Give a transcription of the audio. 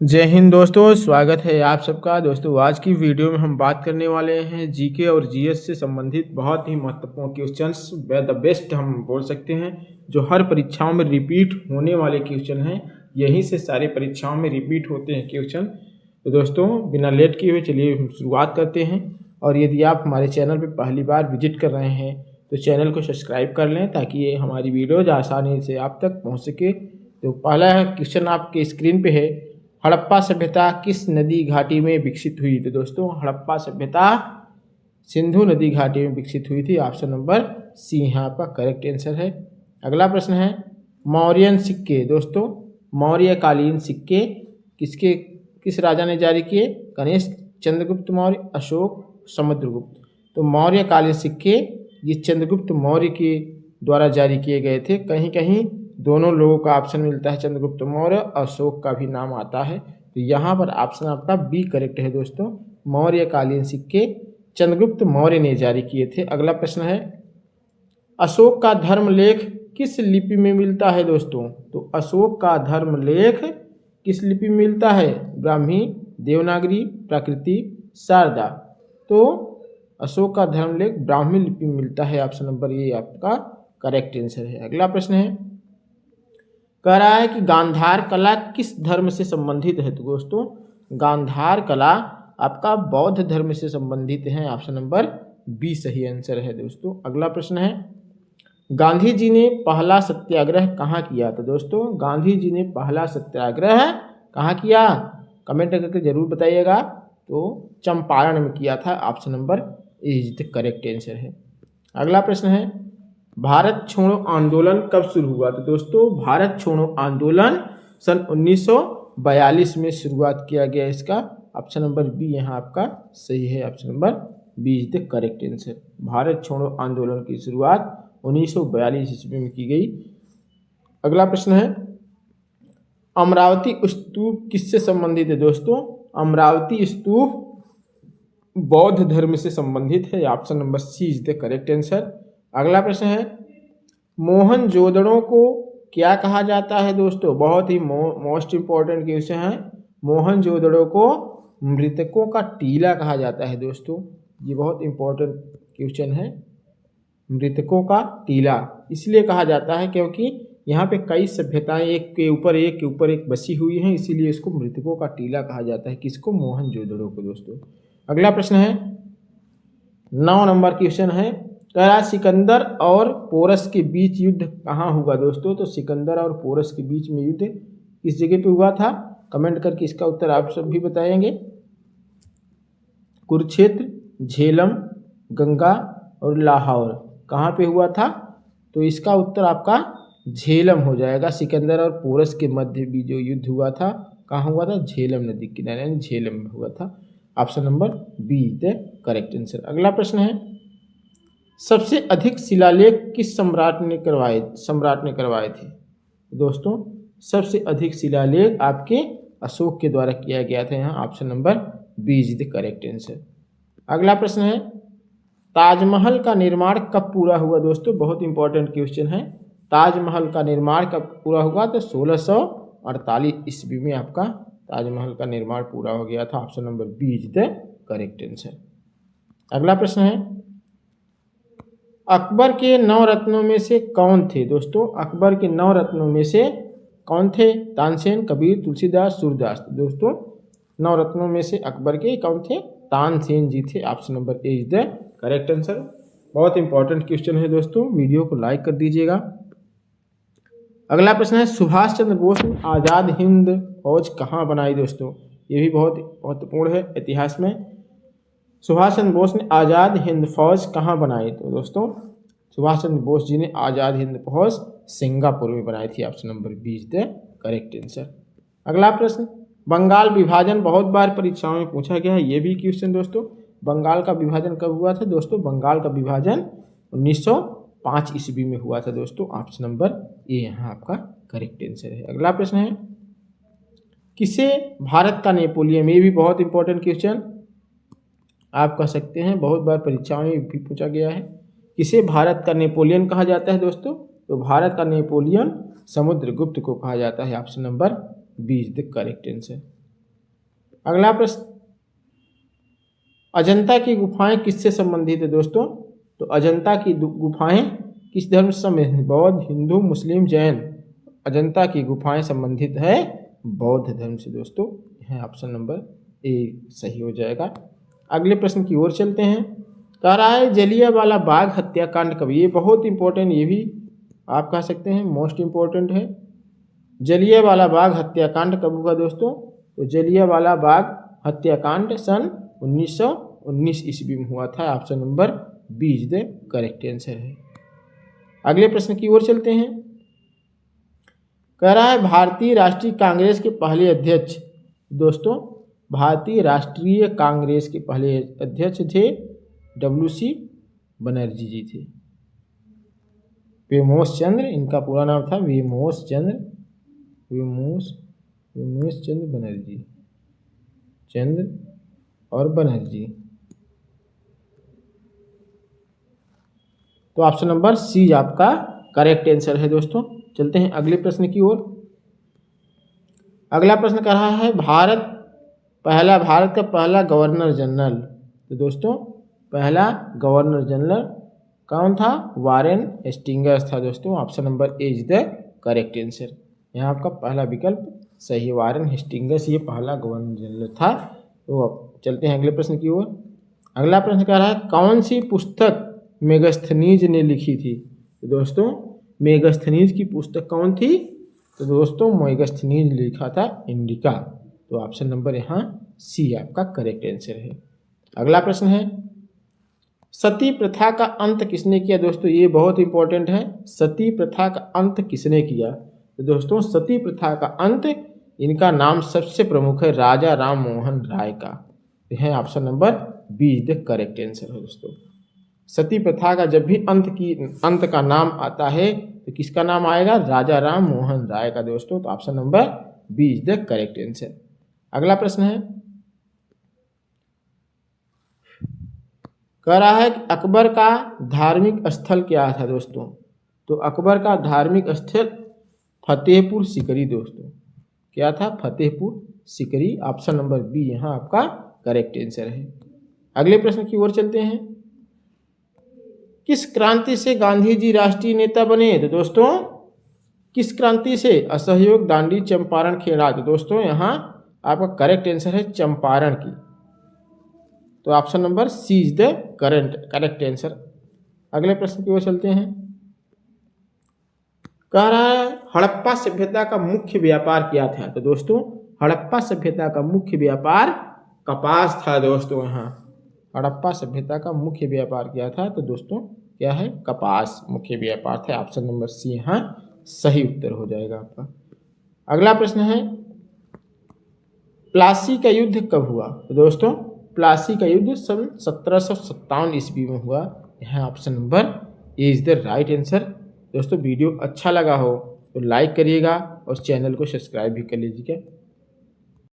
जय हिंद दोस्तों, स्वागत है आप सबका। दोस्तों आज की वीडियो में हम बात करने वाले हैं जीके और जीएस से संबंधित बहुत ही महत्वपूर्ण क्वेश्चंस, द बेस्ट हम बोल सकते हैं, जो हर परीक्षाओं में रिपीट होने वाले क्वेश्चन हैं। यहीं से सारे परीक्षाओं में रिपीट होते हैं क्वेश्चन। तो दोस्तों बिना लेट किए हुए चलिए हम शुरुआत करते हैं। और यदि आप हमारे चैनल पर पहली बार विजिट कर रहे हैं तो चैनल को सब्सक्राइब कर लें ताकि ये हमारी वीडियोज आसानी से आप तक पहुँच सके। तो पहला क्वेश्चन आपके स्क्रीन पे है, हड़प्पा सभ्यता किस नदी घाटी में विकसित हुई? तो दोस्तों हड़प्पा सभ्यता सिंधु नदी घाटी में विकसित हुई थी। ऑप्शन नंबर सी यहाँ आपका करेक्ट आंसर है। अगला प्रश्न है, मौर्यन सिक्के। दोस्तों मौर्यकालीन सिक्के किस राजा ने जारी किए? कनिष्क, चंद्रगुप्त मौर्य, अशोक, समुद्रगुप्त। तो मौर्यकालीन सिक्के ये चंद्रगुप्त मौर्य के द्वारा जारी किए गए थे। कहीं कहीं दोनों लोगों का ऑप्शन मिलता है, चंद्रगुप्त मौर्य, अशोक का भी नाम आता है। तो यहाँ पर ऑप्शन आपका बी करेक्ट है दोस्तों, मौर्यकालीन सिक्के चंद्रगुप्त मौर्य ने जारी किए थे। अगला प्रश्न है, अशोक का धर्मलेख किस लिपि में मिलता है? दोस्तों तो अशोक का धर्मलेख किस लिपि में मिलता है? ब्राह्मी, देवनागरी, प्राकृति, शारदा। तो अशोक का धर्मलेख ब्राह्मी लिपि में मिलता है। ऑप्शन नंबर ए आपका करेक्ट आंसर है। अगला प्रश्न है, कह रहा है कि गांधार कला किस धर्म से संबंधित है? तो दोस्तों गांधार कला आपका बौद्ध धर्म से संबंधित है। ऑप्शन नंबर बी सही आंसर है दोस्तों। अगला प्रश्न है, गांधी जी ने पहला सत्याग्रह कहाँ किया? तो दोस्तों गांधी जी ने पहला सत्याग्रह कहाँ किया? कमेंट करके जरूर बताइएगा। तो चंपारण में किया था। Option number A is the correct answer है। अगला प्रश्न है, भारत छोड़ो आंदोलन कब शुरू हुआ? तो दोस्तों भारत छोड़ो आंदोलन सन 1942 में शुरुआत किया गया इसका। ऑप्शन नंबर बी यहाँ आपका सही है। Option number B is the correct answer. Bharat छोड़ो आंदोलन की शुरुआत 1942 ईस्वी में की गई। अगला प्रश्न है, अमरावती स्तूप किससे संबंधित है? दोस्तों अमरावती स्तूप बौद्ध धर्म से संबंधित है। Option number C is the correct answer. अगला प्रश्न है, मोहनजोदड़ो को क्या कहा जाता है? दोस्तों बहुत ही मोस्ट इंपॉर्टेंट क्वेश्चन है। मोहनजोदड़ो को मृतकों का टीला कहा जाता है। दोस्तों ये बहुत इंपॉर्टेंट क्वेश्चन है। मृतकों का टीला इसलिए कहा जाता है क्योंकि यहाँ पे कई सभ्यताएं एक के ऊपर एक बसी हुई हैं, इसीलिए इसको मृतकों का टीला कहा जाता है। किसको? मोहनजोदड़ो को दोस्तों। अगला प्रश्न है, 9 नंबर क्वेश्चन है, कह सिकंदर और पोरस के बीच युद्ध कहाँ हुआ? दोस्तों तो सिकंदर और पोरस के बीच में युद्ध किस जगह पे हुआ था? कमेंट करके इसका उत्तर आप सब भी बताएंगे। कुरुक्षेत्र, झेलम, गंगा और लाहौर कहाँ पे हुआ था? तो इसका उत्तर आपका झेलम हो जाएगा। सिकंदर और पोरस के मध्य भी जो युद्ध हुआ था कहाँ हुआ था? झेलम नदी किनारे यानी झेलम में हुआ था। Option number be the correct answer. अगला प्रश्न है, सबसे अधिक शिलालेख किस सम्राट ने करवाए थे? दोस्तों सबसे अधिक शिलालेख आपके अशोक के द्वारा किया गया था। यहाँ option number B is the correct answer. अगला प्रश्न है, ताजमहल का निर्माण कब पूरा हुआ? दोस्तों बहुत इंपॉर्टेंट क्वेश्चन है। ताजमहल का निर्माण कब पूरा हुआ? तो 1648 ईस्वी में आपका ताजमहल का निर्माण पूरा हो गया था। Option number B is the correct answer. अगला प्रश्न है, अकबर के 9 रत्नों में से कौन थे? दोस्तों अकबर के 9 रत्नों में से कौन थे? तानसेन, कबीर, तुलसीदास, सूरदास। दोस्तों 9 रत्नों में से अकबर के कौन थे? तानसेन जी थे। Option number A is the correct answer. बहुत इंपॉर्टेंट क्वेश्चन है दोस्तों, वीडियो को लाइक कर दीजिएगा। अगला प्रश्न है, सुभाष चंद्र बोस ने आज़ाद हिंद फौज कहाँ बनाई? दोस्तों ये भी बहुत महत्वपूर्ण है इतिहास में। सुभाष चंद्र बोस ने आज़ाद हिंद फौज कहाँ बनाई? तो दोस्तों सुभाष चंद्र बोस जी ने आज़ाद हिंद फौज सिंगापुर में बनाई थी। Option number B is the correct answer. अगला प्रश्न, बंगाल विभाजन बहुत बार परीक्षाओं में पूछा गया है। ये भी क्वेश्चन दोस्तों, बंगाल का विभाजन कब हुआ था? दोस्तों बंगाल का विभाजन 1905 ईस्वी में हुआ था। दोस्तों ऑप्शन नंबर ए यहाँ आपका करेक्ट आंसर है। अगला प्रश्न है, किसे भारत का नेपोलियन? ये भी बहुत इंपॉर्टेंट क्वेश्चन आप कह सकते हैं, बहुत बार परीक्षाओं में भी पूछा गया है। किसे भारत का नेपोलियन कहा जाता है? दोस्तों तो भारत का नेपोलियन समुद्रगुप्त को कहा जाता है। Option number B is the correct answer. अगला प्रश्न, अजंता की गुफाएं किससे संबंधित है दोस्तों? तो अजंता की गुफाएं किस धर्म से संबंधित? बौद्ध, हिंदू, मुस्लिम, जैन। अजंता की गुफाएं संबंधित है बौद्ध धर्म से दोस्तों। यह ऑप्शन नंबर ए सही हो जाएगा। अगले प्रश्न की ओर चलते हैं। कह रहा है जलियांवाला बाग हत्याकांड कब? ये बहुत इंपॉर्टेंट, ये भी आप कह सकते हैं मोस्ट इम्पोर्टेंट है। जलियांवाला बाग हत्याकांड कब हुआ दोस्तों? तो जलियांवाला बाग हत्याकांड सन 1919 ईस्वी में हुआ था। Option number B is the correct answer है। अगले प्रश्न की ओर चलते हैं। कह रहा है भारतीय राष्ट्रीय कांग्रेस के पहले अध्यक्ष? दोस्तों भारतीय राष्ट्रीय कांग्रेस के पहले अध्यक्ष थे WC बनर्जी जी थे। वेमोस चंद्र इनका पूरा नाम था, वेमोस चंद्र बनर्जी, चंद्र और बनर्जी। तो ऑप्शन नंबर सी आपका करेक्ट आंसर है दोस्तों। चलते हैं अगले प्रश्न की ओर। अगला प्रश्न कर रहा है भारत का पहला गवर्नर जनरल? तो दोस्तों पहला गवर्नर जनरल कौन था? वारेन हेस्टिंग्स था दोस्तों। Option number A is the correct answer. यहाँ आपका पहला विकल्प सही है, वारेन हेस्टिंग्स ये पहला गवर्नर जनरल था। तो अब चलते हैं अगले प्रश्न की ओर। अगला प्रश्न कह रहा है कौन सी पुस्तक मेगास्थनीज ने लिखी थी? तो दोस्तों मेगास्थनीज की पुस्तक कौन थी? तो दोस्तों मेगास्थनीज ने लिखा था इंडिका। तो ऑप्शन नंबर यहाँ सी आपका करेक्ट आंसर है। अगला प्रश्न है सती प्रथा का अंत किसने किया? दोस्तों ये बहुत इंपॉर्टेंट है, सती प्रथा का अंत किसने किया? तो दोस्तों सती प्रथा का अंत, इनका नाम सबसे प्रमुख है राजा राम मोहन राय का। यह option number B is the correct answer है दोस्तों। सती प्रथा का जब भी अंत का नाम आता है तो किसका नाम आएगा? राजा राम मोहन राय का दोस्तों। तो option number B is the correct answer. अगला प्रश्न है कह रहा है कि अकबर का धार्मिक स्थल क्या था दोस्तों? तो अकबर का धार्मिक स्थल फतेहपुर सीकरी दोस्तों। क्या था? Fatehpur Sikri. Option number B यहाँ आपका करेक्ट आंसर है। अगले प्रश्न की ओर चलते हैं। किस क्रांति से गांधी जी राष्ट्रीय नेता बने? तो दोस्तों किस क्रांति से? असहयोग, दांडी, चंपारण, खेड़ा। तो दोस्तों यहाँ आपका करेक्ट आंसर है चंपारण की। तो option number C is the correct answer. अगले प्रश्न की ओर चलते हैं। कह रहा है हड़प्पा सभ्यता का मुख्य व्यापार क्या था? तो दोस्तों हड़प्पा सभ्यता का मुख्य व्यापार कपास था दोस्तों। यहाँ हड़प्पा सभ्यता का मुख्य व्यापार क्या था? तो दोस्तों क्या है? कपास मुख्य व्यापार था। ऑप्शन नंबर सी यहाँ सही उत्तर हो जाएगा आपका। अगला प्रश्न है प्लासी का युद्ध कब हुआ? तो दोस्तों प्लासी का युद्ध सन 1757 ईस्वी में हुआ। यहाँ option number A is the right answer. दोस्तों वीडियो अच्छा लगा हो तो लाइक करिएगा और चैनल को सब्सक्राइब भी कर लीजिएगा।